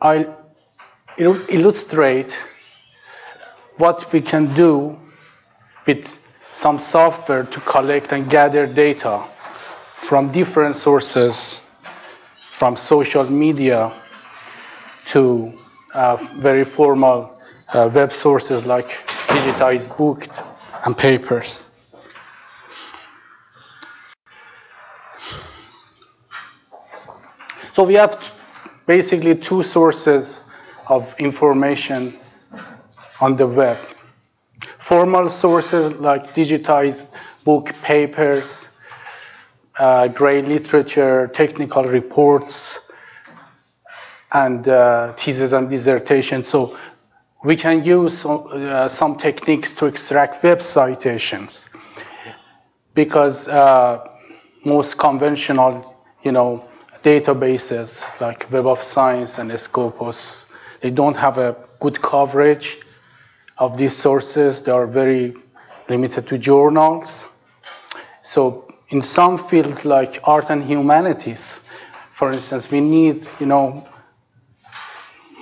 I'll illustrate what we can do with some software to collect and gather data from different sources, from social media to very formal web sources like digitized books and papers. So we have basically two sources of information on the web. Formal sources like digitized book, papers, grey literature, technical reports, and theses and dissertations. So we can use some techniques to extract web citations, because most conventional, databases like Web of Science and Scopus, they don't have a good coverage of these sources. They are very limited to journals. So in some fields like art and humanities, for instance, we need,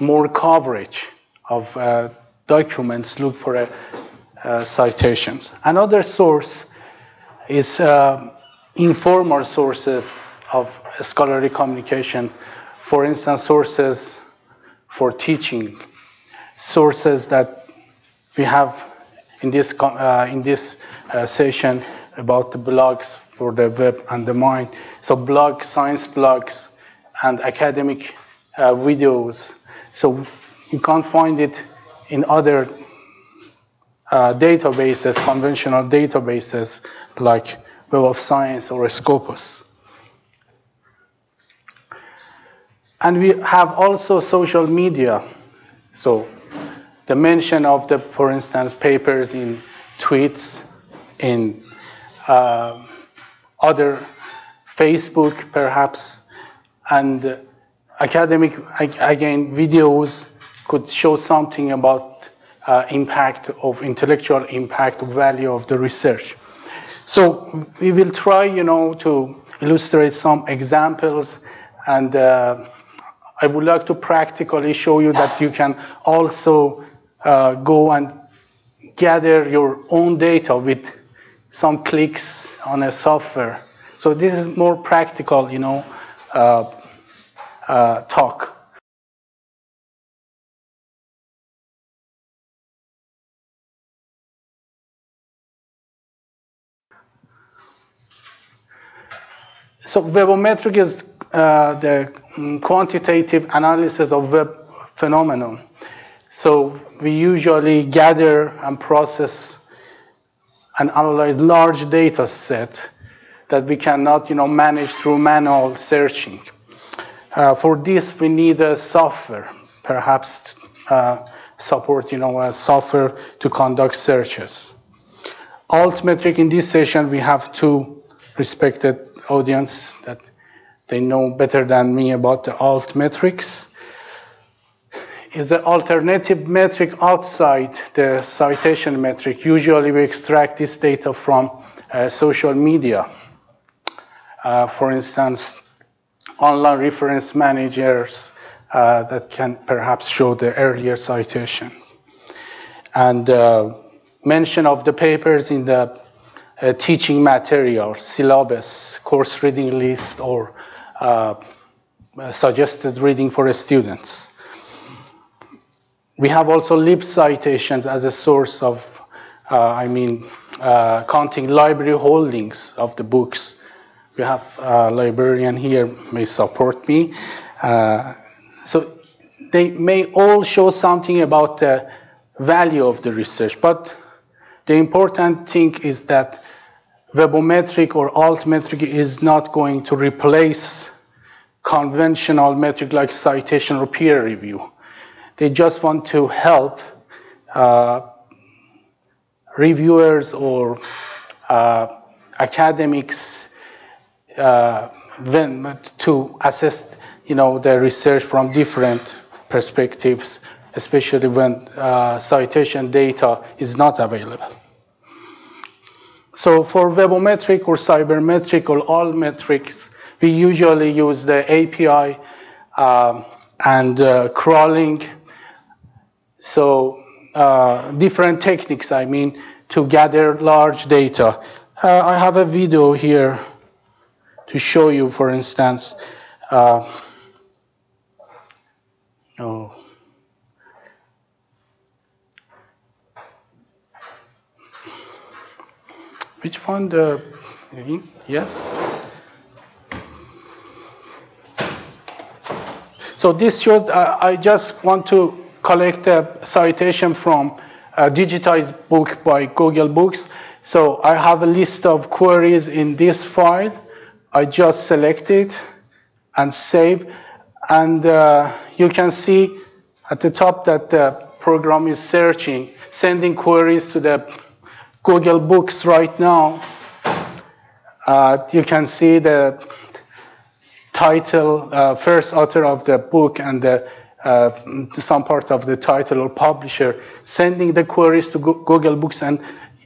more coverage of documents, look for citations. Another source is informal sources of scholarly communications. For instance, sources for teaching, sources that we have in this session about the blogs for the web and the mind. So blogs, science blogs, and academic videos. So you can't find it in other databases, conventional databases like Web of Science or Scopus. And we have also social media. So the mention of the, for instance, papers in tweets, in other Facebook perhaps, and academic, again, videos could show something about impact of intellectual impact, value of the research. So we will try, to illustrate some examples, and I would like to practically show you that you can also go and gather your own data with some clicks on a software. So this is more practical, talk. So Webometrics is the quantitative analysis of web phenomenon. So we usually gather and process and analyze large data set that we cannot, manage through manual searching. For this, we need a software, perhaps support, a software to conduct searches. Altmetric, in this session, we have two respected audience that they know better than me about the altmetrics. Is the alternative metric outside the citation metric. Usually we extract this data from social media. For instance, online reference managers that can perhaps show the earlier citation. And mention of the papers in the teaching material, syllabus, course reading list, or suggested reading for students. We have also lib citations as a source of, counting library holdings of the books. We have a librarian here, may support me. So they may all show something about the value of the research, but the important thing is that Webometric or altmetric is not going to replace conventional metric like citation or peer review. They just want to help reviewers or academics to assess, the research from different perspectives, especially when citation data is not available. So for Webometric or Cybermetric or all metrics, we usually use the API and crawling. So different techniques, I mean, to gather large data. I have a video here to show you, for instance. Which one? Yes. So this should, I just want to collect a citation from a digitized book by Google Books. So I have a list of queries in this file. I just select it and save. And you can see at the top that the program is searching, sending queries to the Google Books right now. You can see the title, first author of the book, and some part of the title or publisher, sending the queries to Google Books and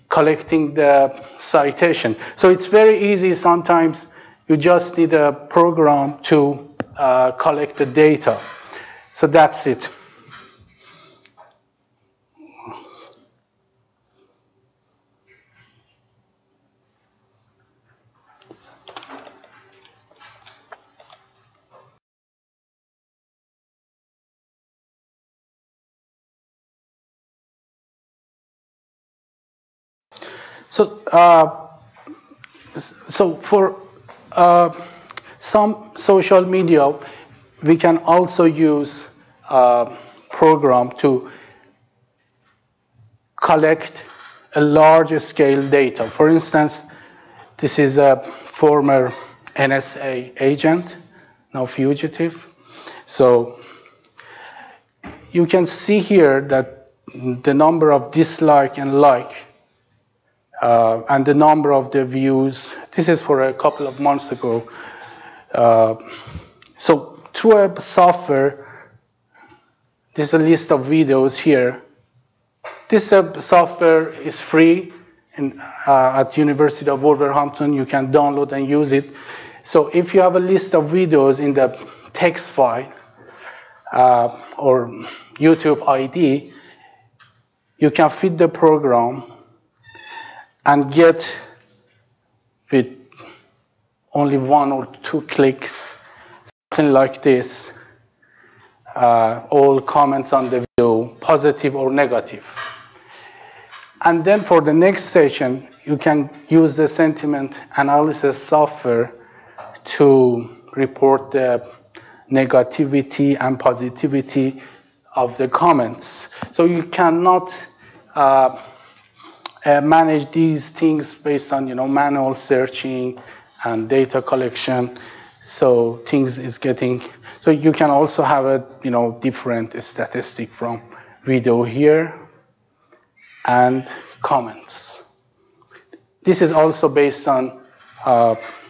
collecting the citation. So it's very easy. Sometimes you just need a program to collect the data. So that's it. So for some social media, we can also use a program to collect a large scale data. For instance, this is a former NSA agent, now fugitive. So you can see here that the number of dislike and like and the number of the views. This is for a couple of months ago. So through a software, there's a list of videos here. This software is free at University of Wolverhampton. You can download and use it. So if you have a list of videos in the text file or YouTube ID, you can feed the program and get, with only 1 or 2 clicks, something like this, all comments on the video, positive or negative. And then for the next session, you can use the sentiment analysis software to report the negativity and positivity of the comments. So you cannot manage these things based on manual searching and data collection. So things is getting, so you can also have a different statistic from video here and comments. This is also based on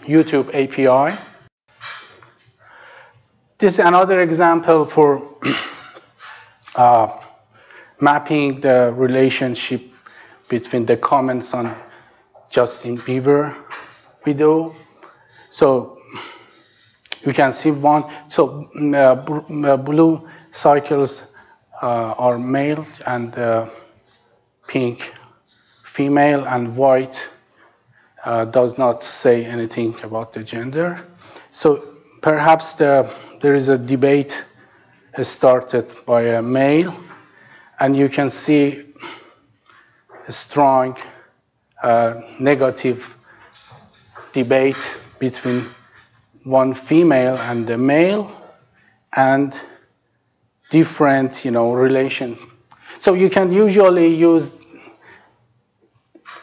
YouTube API. This is another example for mapping the relationship between the comments on Justin Bieber video. So you can see one. So blue cycles are male and pink female, and white does not say anything about the gender. So perhaps there is a debate started by a male, and you can see a strong negative debate between one female and the male, and different relation. So you can usually use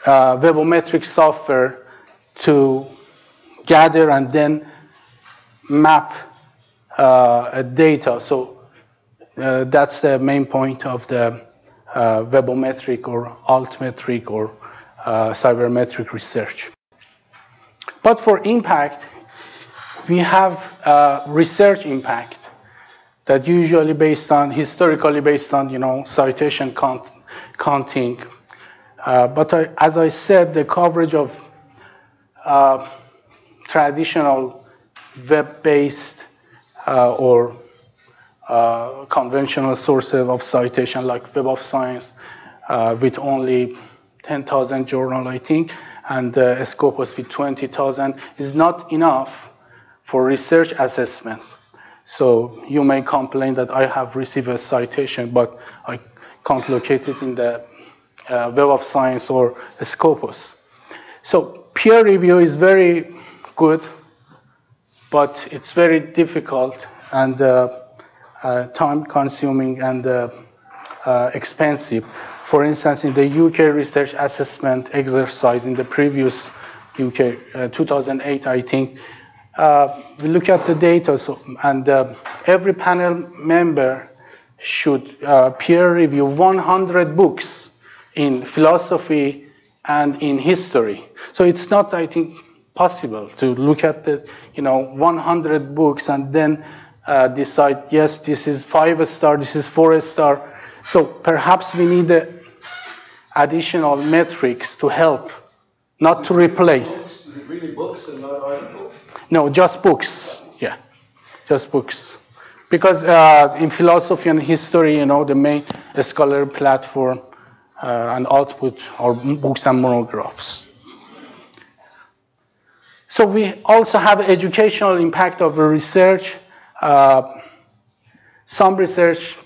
Webometrics software to gather and then map data. So that's the main point of the Webometric or altmetric or cybermetric research. But for impact, we have research impact that usually historically based on citation counting. But as I said, the coverage of traditional web-based or conventional sources of citation like Web of Science with only 10,000 journal, I think, and Scopus with 20,000 is not enough for research assessment. So you may complain that I have received a citation, but I can't locate it in the Web of Science or Scopus. So peer review is very good, but it's very difficult and time-consuming and expensive. For instance, in the UK research assessment exercise in the previous UK 2008, I think, we look at the data, and every panel member should peer review 100 books in philosophy and in history. So it's not, I think, possible to look at the 100 books and then decide, yes, this is 5-star, this is 4-star. So perhaps we need additional metrics to help, not to replace. Is it really books and not articles? No, just books. Yeah, just books. Because in philosophy and history, the main scholar platform and output are books and monographs. So we also have educational impact of the research. Some research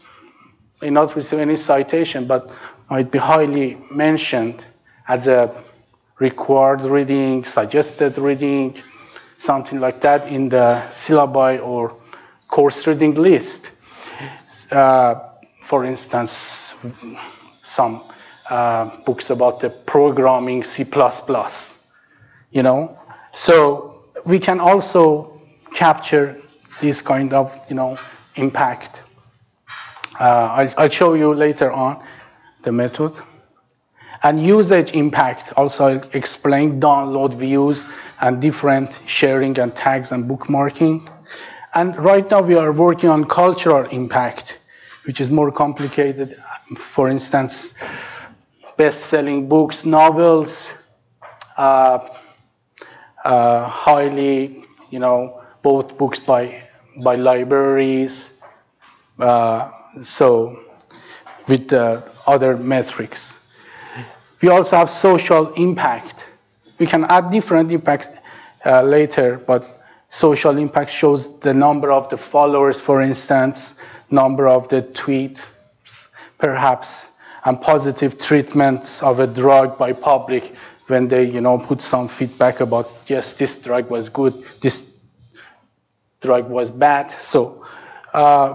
may not receive any citation, but might be highly mentioned as a required reading, suggested reading, something like that in the syllabi or course reading list. For instance, some books about the programming C++, So we can also capture this kind of, impact. I'll show you later on the method. And usage impact, also I'll explain download views and different sharing and tags and bookmarking. And right now we are working on cultural impact, which is more complicated. For instance, best-selling books, novels, highly, bought books by libraries, so with other metrics. We also have social impact. We can add different impact later, but social impact shows the number of the followers, for instance, number of the tweets, perhaps, and positive treatments of a drug by public when they, put some feedback about, yes, this drug was good, this drug was bad. So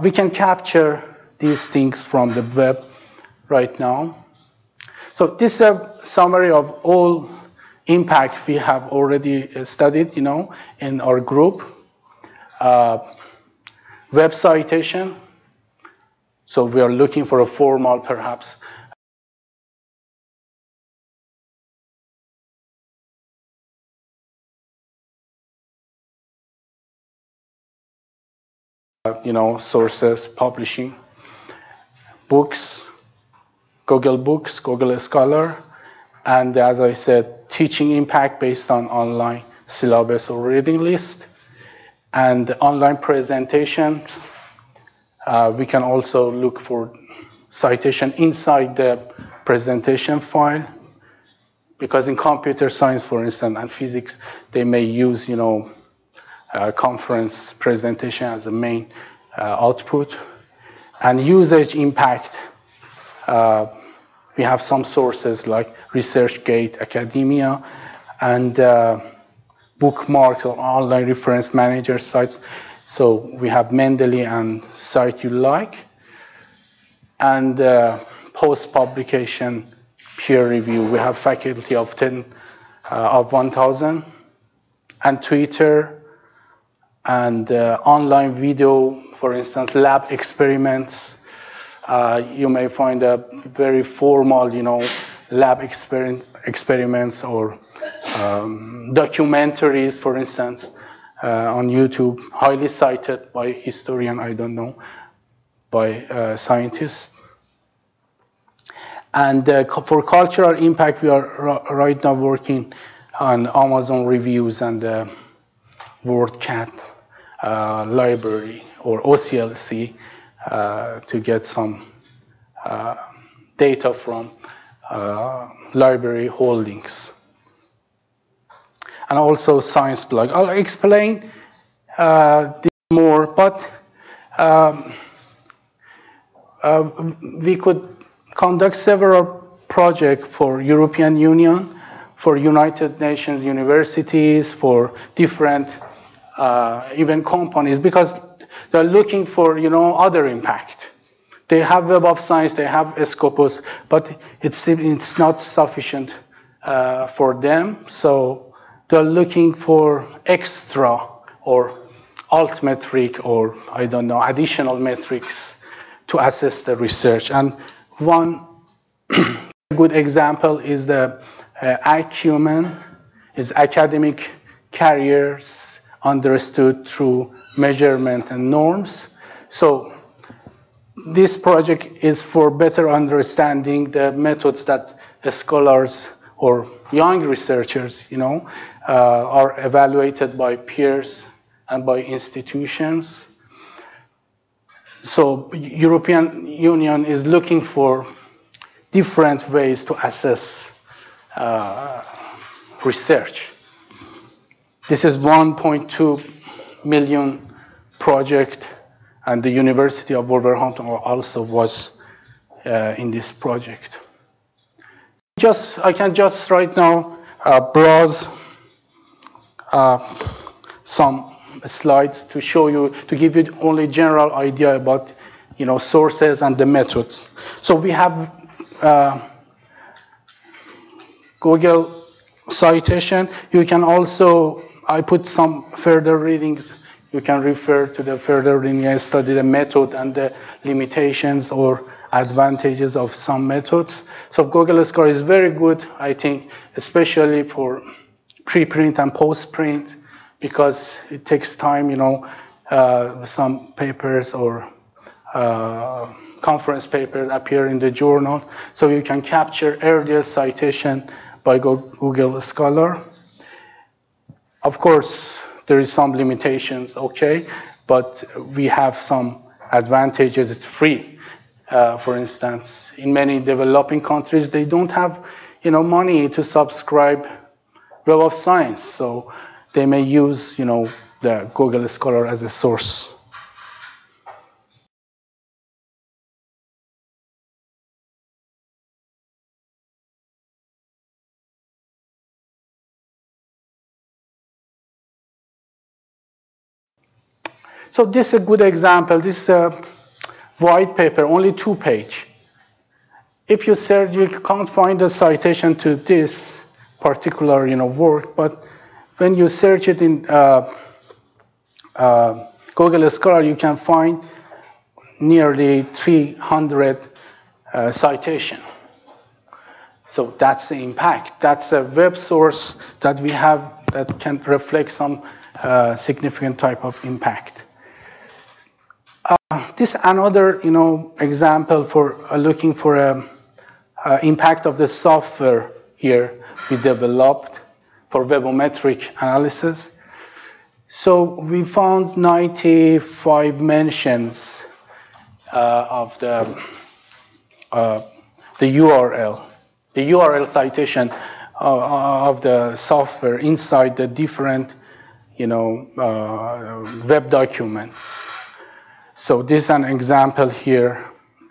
we can capture these things from the web right now. So this is a summary of all impact we have already studied, in our group. Web citation. So we are looking for a formal, perhaps, sources, publishing, books, Google Books, Google Scholar, and as I said, teaching impact based on online syllabus or reading list, and online presentations. We can also look for citation inside the presentation file, because in computer science, for instance, and physics, they may use, conference presentation as a main output. And usage impact, we have some sources like ResearchGate, academia, and bookmarks or online reference manager sites. So we have Mendeley and Site You Like, and post-publication peer review. We have faculty of 1,000, and Twitter, and online video, for instance, lab experiments. You may find a very formal, lab experiments or documentaries, for instance, on YouTube, highly cited by historian, I don't know, by scientists. And for cultural impact, we are right now working on Amazon reviews and WordCat library or OCLC to get some data from library holdings. And also science blog. I'll explain this more, but we could conduct several projects for European Union, for United Nations universities, for different even companies, because they're looking for other impact. They have Web of Science, they have Scopus, but it's not sufficient for them. So they're looking for extra or alt metric or I don't know additional metrics to assess the research. And one good example is the acumen, is academic careers understood through measurement and norms. So this project is for better understanding the methods that scholars or young researchers, are evaluated by peers and by institutions. So European Union is looking for different ways to assess research. This is 1.2 million project, and the University of Wolverhampton also was in this project. I can just right now browse some slides to show you, to give you only general idea about sources and the methods. So we have Google citation. You can also, I put some further readings. You can refer to the further reading and study the method and the limitations or advantages of some methods. So Google Scholar is very good, I think, especially for preprint and postprint, because it takes time, some papers or conference papers appear in the journal. So you can capture earlier citation by Google Scholar. Of course, there is some limitations, okay, but we have some advantages. It's free. For instance, in many developing countries, they don't have, money to subscribe Web of Science, so they may use, the Google Scholar as a source. So this is a good example. This is a white paper, only 2-page. If you search, you can't find a citation to this particular, work, but when you search it in Google Scholar, you can find nearly 300 citation. So that's the impact. That's a web source that we have that can reflect some significant type of impact. This another, example for looking for impact of the software here we developed for Webometric analysis. So we found 95 mentions of the URL citation of the software inside the different, web documents. So this is an example here.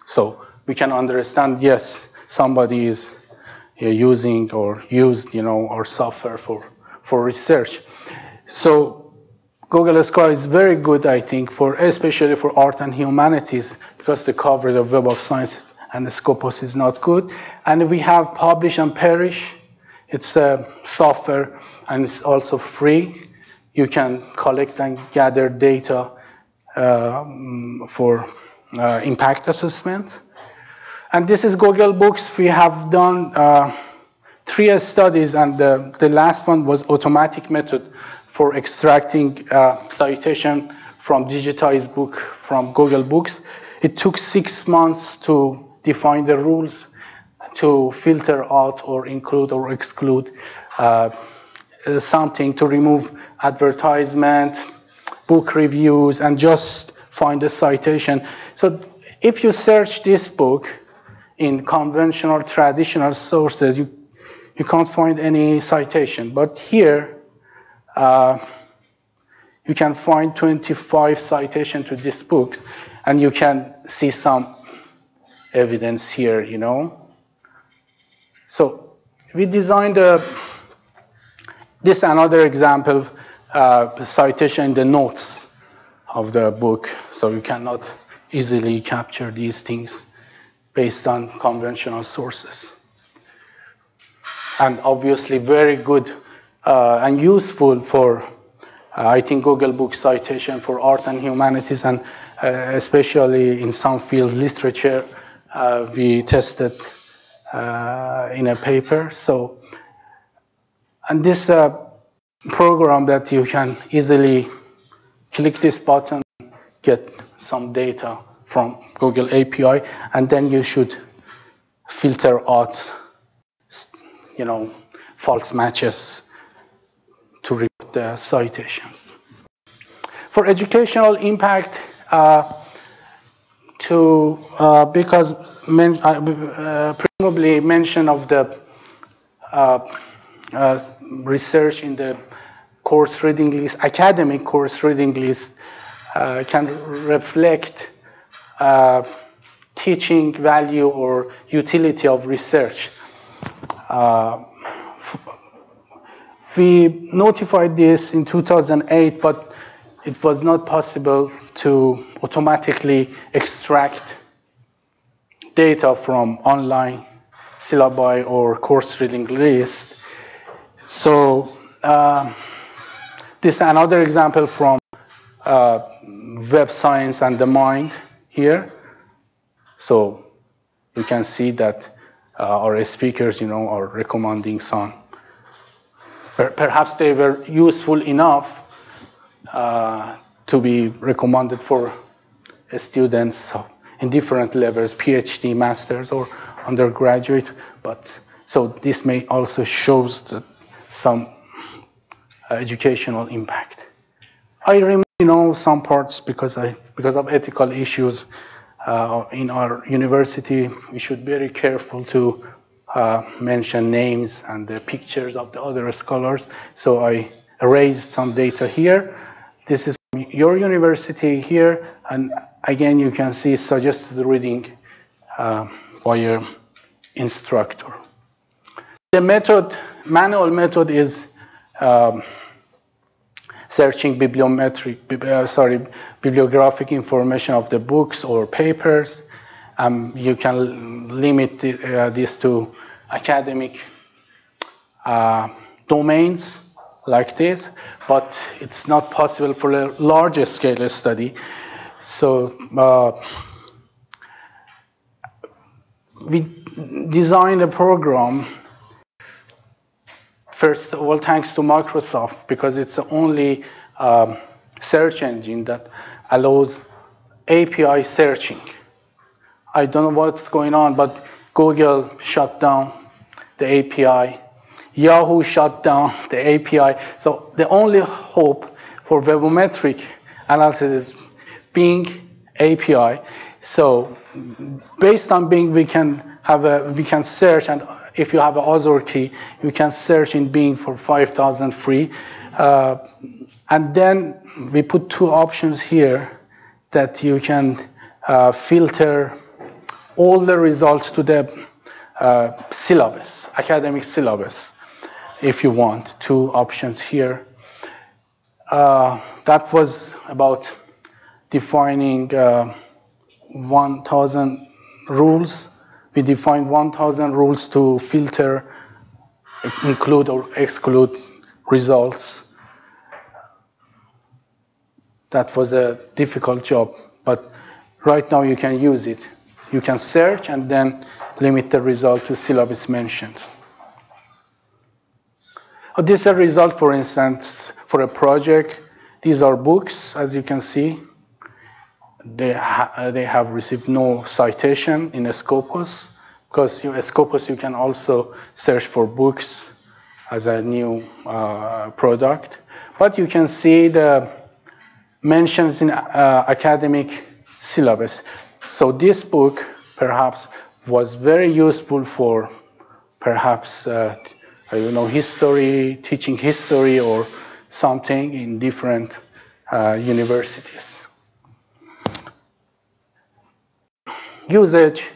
So we can understand, yes, somebody is using or used, our software for research. So Google Scholar is very good, I think, especially for art and humanities, because the coverage of Web of Science and the Scopus is not good. And we have Publish and Perish. It's a software and it's also free. You can collect and gather data for impact assessment. And this is Google Books. We have done 3 studies, and the last one was automatic method for extracting citation from digitized book from Google Books. It took 6 months to define the rules to filter out or include or exclude something, to remove advertisement, book reviews, and just find a citation. So if you search this book in conventional, traditional sources, you can't find any citation. But here, you can find 25 citations to this book, and you can see some evidence here, you know. So we designed this another example, citation in the notes of the book, so you cannot easily capture these things based on conventional sources. And obviously very good and useful for, I think, Google Book Citation for art and humanities, and especially in some fields, literature, we tested in a paper. So, and this program that you can easily click this button, get some data from Google API, and then you should filter out, you know, false matches to report the citations. For educational impact, because presumably mention of the research in the course reading list, academic course reading list, can reflect teaching value or utility of research. We notified this in 2008, but it was not possible to automatically extract data from online syllabi or course reading list. So this is another example from Web Science and the Mind here. So you can see that our speakers, you know, are recommending some. Perhaps they were useful enough to be recommended for students in different levels, PhD, masters, or undergraduate. But so this may also shows that some educational impact. I remember, you know, some parts because of ethical issues in our university. We should be very careful to mention names and the pictures of the other scholars. So I erased some data here. This is your university here, and again you can see suggested reading by your instructor. The method, manual method, is searching bibliographic information of the books or papers. You can limit this to academic domains like this, but it's not possible for a larger scale study. So we designed a program, first of all, thanks to Microsoft, because it's the only search engine that allows API searching. I don't know what's going on, but Google shut down the API. Yahoo shut down the API. So the only hope for webometric analysis is Bing API. So based on Bing, we can search, and if you have an Azure key, you can search in Bing for 5,000 free. And then we put two options here that you can filter all the results to the syllabus, academic syllabus, if you want. Two options here. That was about defining 1,000 rules. We defined 1,000 rules to filter, include or exclude results. That was a difficult job, but right now you can use it. You can search and then limit the result to syllabus mentions. This is a result, for instance, for a project. These are books, as you can see. They have received no citation in Scopus, because in Scopus you can also search for books as a new product. But you can see the mentions in academic syllabus. So this book perhaps was very useful for perhaps I don't know, history, teaching history or something in different universities. Usage,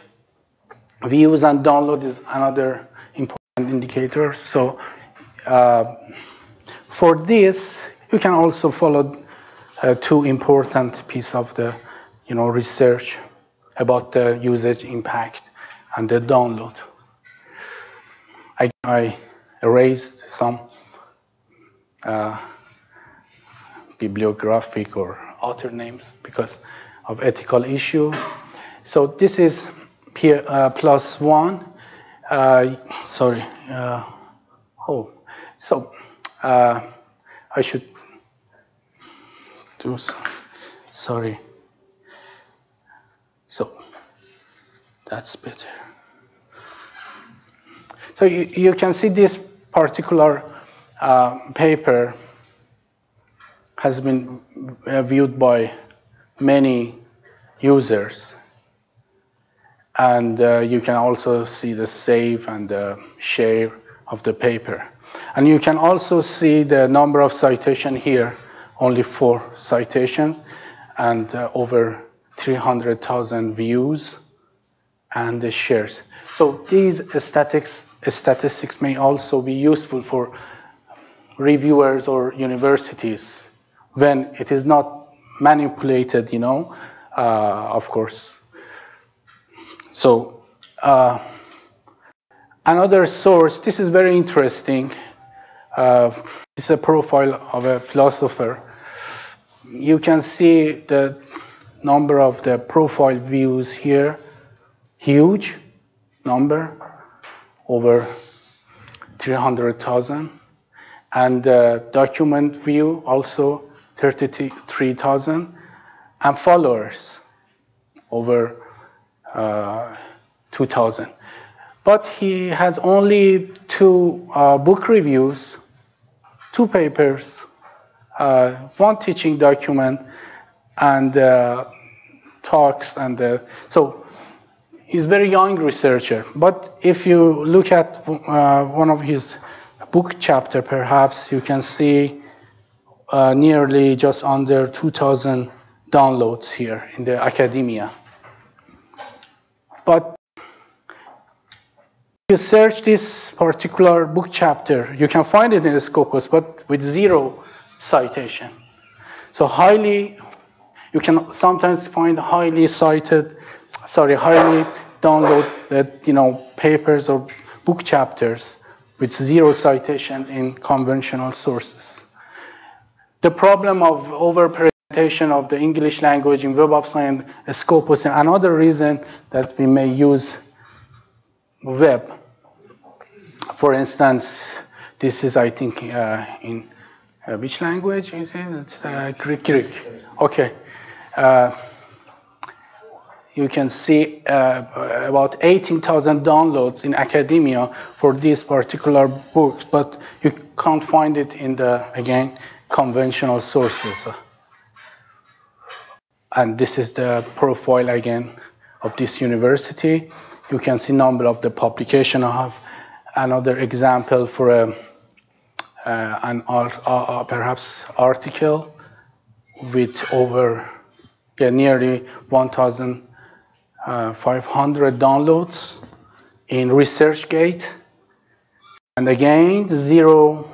views and download is another important indicator. So for this, you can also follow two important pieces of the research about the usage impact and the download. I erased some bibliographic or author names because of ethical issue. So this is here +1. Sorry. So I should do some. Sorry. So that's better. So you can see this particular paper has been viewed by many users. And you can also see the save and the share of the paper. And you can also see the number of citations here, only 4 citations, and over 300,000 views and the shares. So these statistics may also be useful for reviewers or universities when it is not manipulated, of course. So another source, this is very interesting. It's a profile of a philosopher. You can see the number of the profile views here, huge number, over 300,000. And document view also 33,000. And followers over 2,000. But he has only 2 book reviews, 2 papers, 1 teaching document, and talks. And so he's a very young researcher. But if you look at one of his book chapter, perhaps you can see nearly just under 2,000 downloads here in the academia. But if you search this particular book chapter, you can find it in the Scopus, but with 0 citation. So you can sometimes find highly downloaded, papers or book chapters with 0 citation in conventional sources. The problem of overpresentation of the English language in Web of Science and Scopus, and another reason that we may use web. For instance, this is, I think, in which language? It's Greek. Okay. You can see about 18,000 downloads in academia for these particular books, but you can't find it in the, again, conventional sources. And this is the profile, again, of this university. You can see number of the publication. I have another example for perhaps article with over nearly 1,500 downloads in ResearchGate, and again 0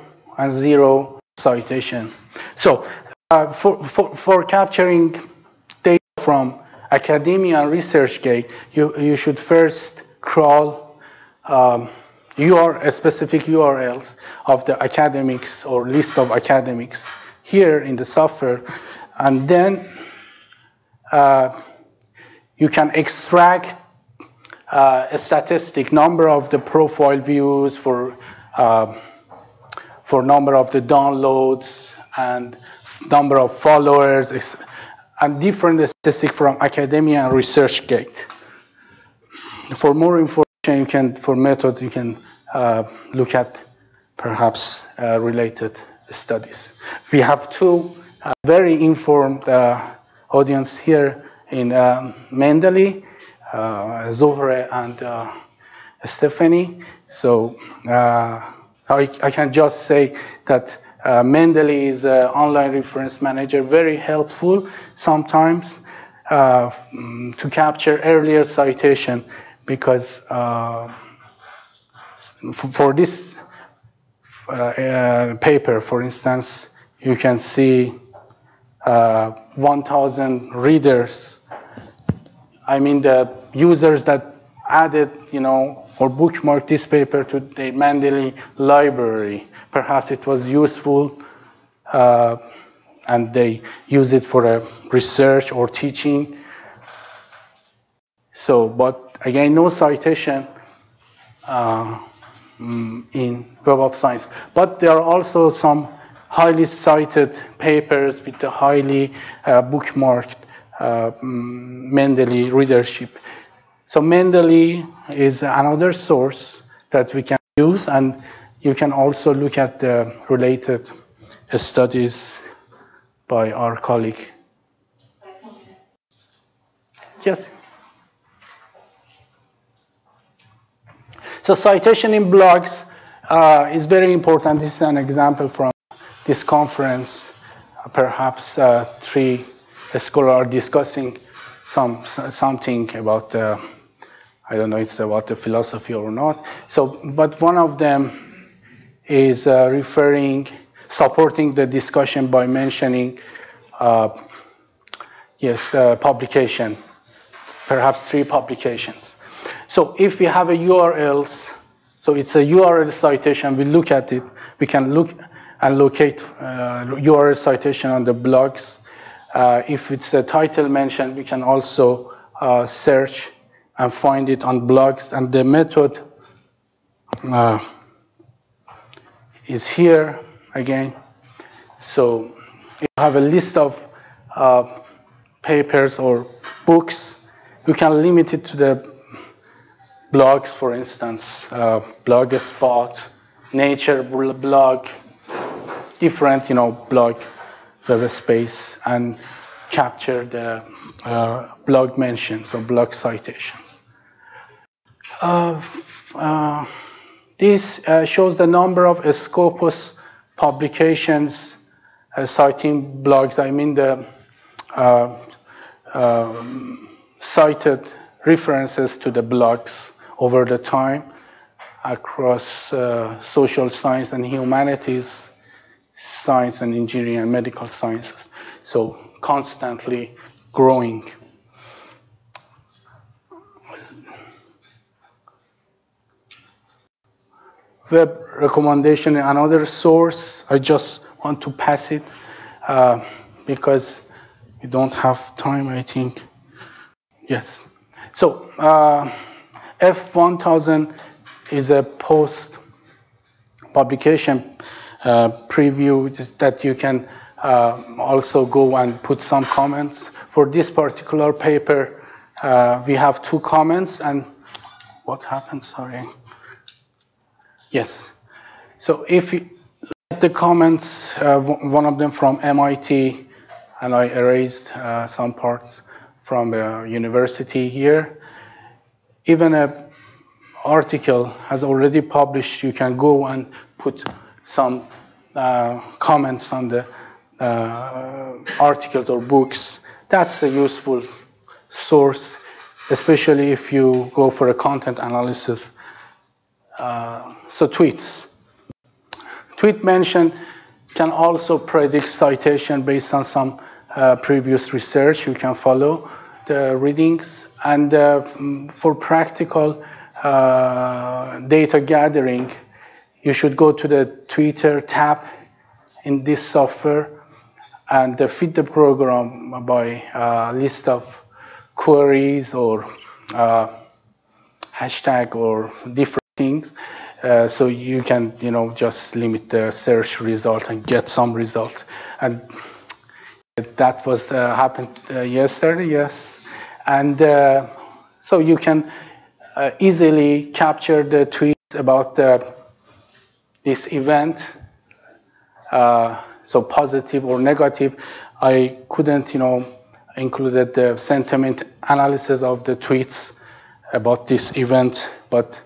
citation. So for capturing data from academia and ResearchGate, you should first crawl specific URLs of the academics or list of academics here in the software, and then you can extract a statistic, number of the profile views for number of the downloads and number of followers, and different statistics from academia and ResearchGate. For more information, for method, you can look at perhaps related studies. We have 2 very informed audience here in Mendeley, Zohre, and Stephanie. So I can just say that Mendeley is an online reference manager, very helpful sometimes to capture earlier citation, because for this paper, for instance, you can see 1,000 readers. I mean, the users that added, or bookmarked this paper to the Mendeley library. Perhaps it was useful, and they use it for a research or teaching. So, but again, no citation in Web of Science. But there are also some highly cited papers with the highly bookmarked Mendeley readership. So Mendeley is another source that we can use, and you can also look at the related studies by our colleague. Yes. So citation in blogs is very important. This is an example from this conference. Perhaps 3 scholars are discussing something about I don't know it's about the philosophy or not. So, but one of them is supporting the discussion by mentioning, publication, perhaps 3 publications. So if we have a URLs, so it's a URL citation, we look at it, we can look and locate URL citation on the blogs. If it's a title mention, we can also search and find it on blogs. And the method is here again. So if you have a list of papers or books, you can limit it to the blogs, for instance, Blogspot, Nature blog, different, blog web space, and capture the blog mentions or blog citations. This shows the number of Scopus publications citing blogs. I mean the cited references to the blogs over the time across social science and humanities, science and engineering and medical sciences. So constantly growing. Web recommendation, another source. I just want to pass it because we don't have time, I think. Yes. So F1000 is a post publication preview that you can also go and put some comments. For this particular paper, we have 2 comments, and what happened? Sorry. Yes. So if you look at the comments, one of them from MIT, and I erased some parts from the university here. Even an article has already published, you can go and put some comments on the articles or books. That's a useful source, especially if you go for a content analysis. So tweets. Tweet mention can also predict citation based on some previous research. You can follow the readings. And for practical data gathering, you should go to the Twitter tab in this software and feed the program by list of queries or hashtag or different things. So you can, just limit the search result and get some results. And that was happened yesterday, yes. And so you can easily capture the tweets about this event so positive or negative. I couldn't, included the sentiment analysis of the tweets about this event, but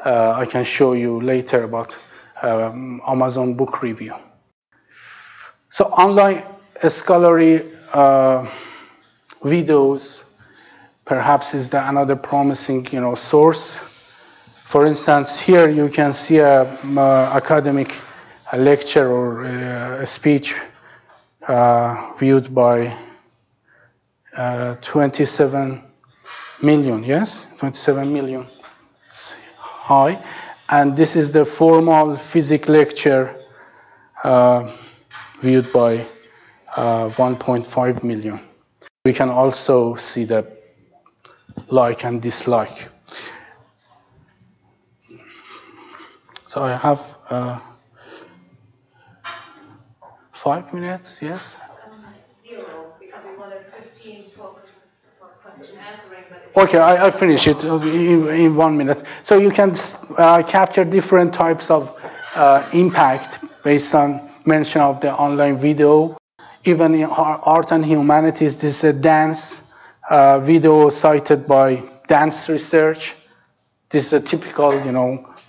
I can show you later about Amazon book review. So online scholarly videos perhaps is another promising, source. For instance, here you can see a academic lecture or a speech viewed by 27 million, yes? 27 million high. And this is the formal physics lecture viewed by 1.5 million. We can also see the like and dislike. So I have 5 minutes, yes? 0, because we wanted 15 for question answering. Okay, I'll finish it in 1 minute. So you can capture different types of impact based on mention of the online video. Even in art and humanities, this is a dance video cited by dance research. This is a typical,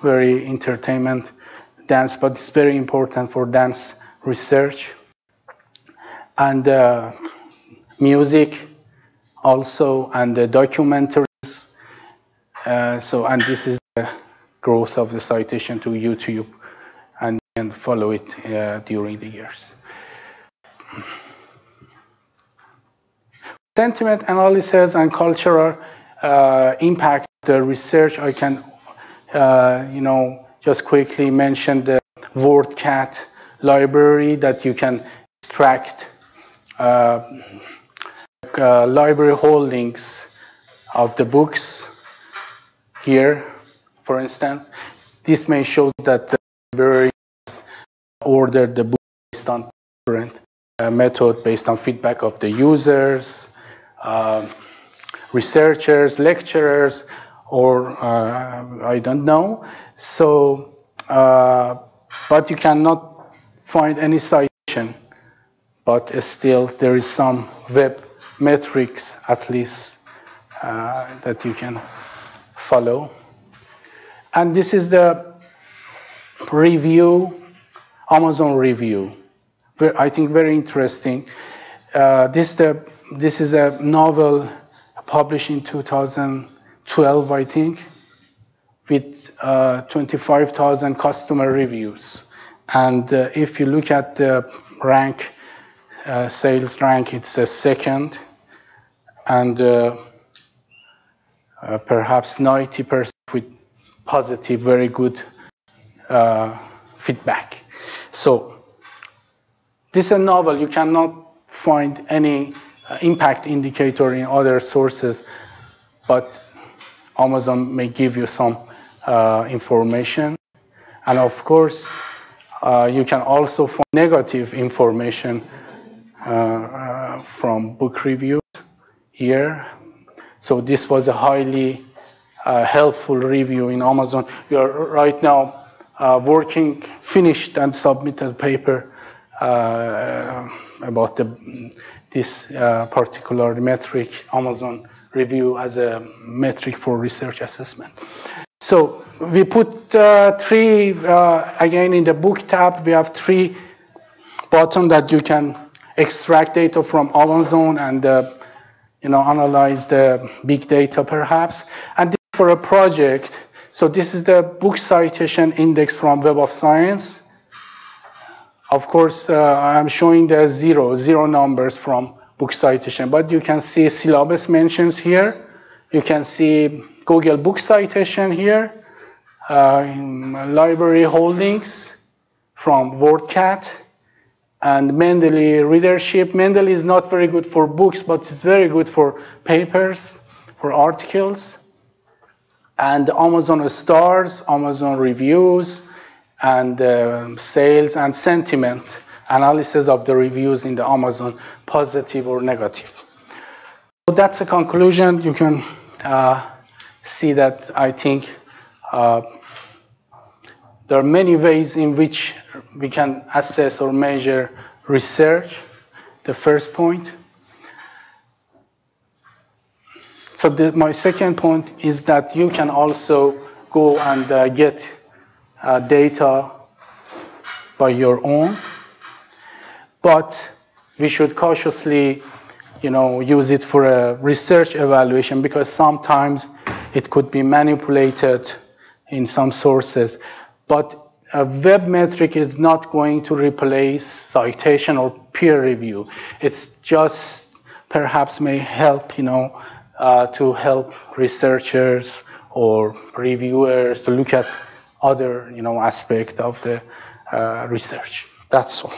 very entertainment dance, but it's very important for dance research. And music also, and the documentaries. And this is the growth of the citation to YouTube, and follow it during the years. Sentiment analysis and cultural impact of the research. I can, just quickly mention the WordCat library that you can extract library holdings of the books. Here, for instance, this may show that the library has ordered the book based on different method, based on feedback of the users, researchers, lecturers, or I don't know. So, but you cannot find any citation, but still there is some Webometrics at least that you can follow. And this is the review, Amazon review. I think very interesting. This is a novel published in 2012, I think, with 25,000 customer reviews. And if you look at the rank, sales rank, it's a second, and perhaps 90% with positive, very good feedback. So this is a novel. You cannot find any impact indicator in other sources, but Amazon may give you some information. And of course, you can also find negative information from book reviews here. So this was a highly helpful review in Amazon. We are right now finished and submitted paper about this particular metric, Amazon review, as a metric for research assessment. So we put three, again in the book tab, we have 3 buttons that you can extract data from Amazon and analyze the big data perhaps. And this is for a project. So this is the book citation index from Web of Science. Of course, I'm showing the zero numbers from book citation, but you can see syllabus mentions here. You can see Google book citation here, library holdings from WordCat, and Mendeley readership. Mendeley is not very good for books, but it's very good for papers, for articles. And Amazon stars, Amazon reviews, and sales and sentiment analysis of the reviews in the Amazon, positive or negative. So that's a conclusion. You can see that I think there are many ways in which we can assess or measure research, the first point. So my second point is that you can also go and get data by your own, but we should cautiously, use it for a research evaluation, because sometimes it could be manipulated in some sources. But a web metric is not going to replace citation or peer review. It's just perhaps may help, to help researchers or reviewers to look at other, aspect of the research. That's all.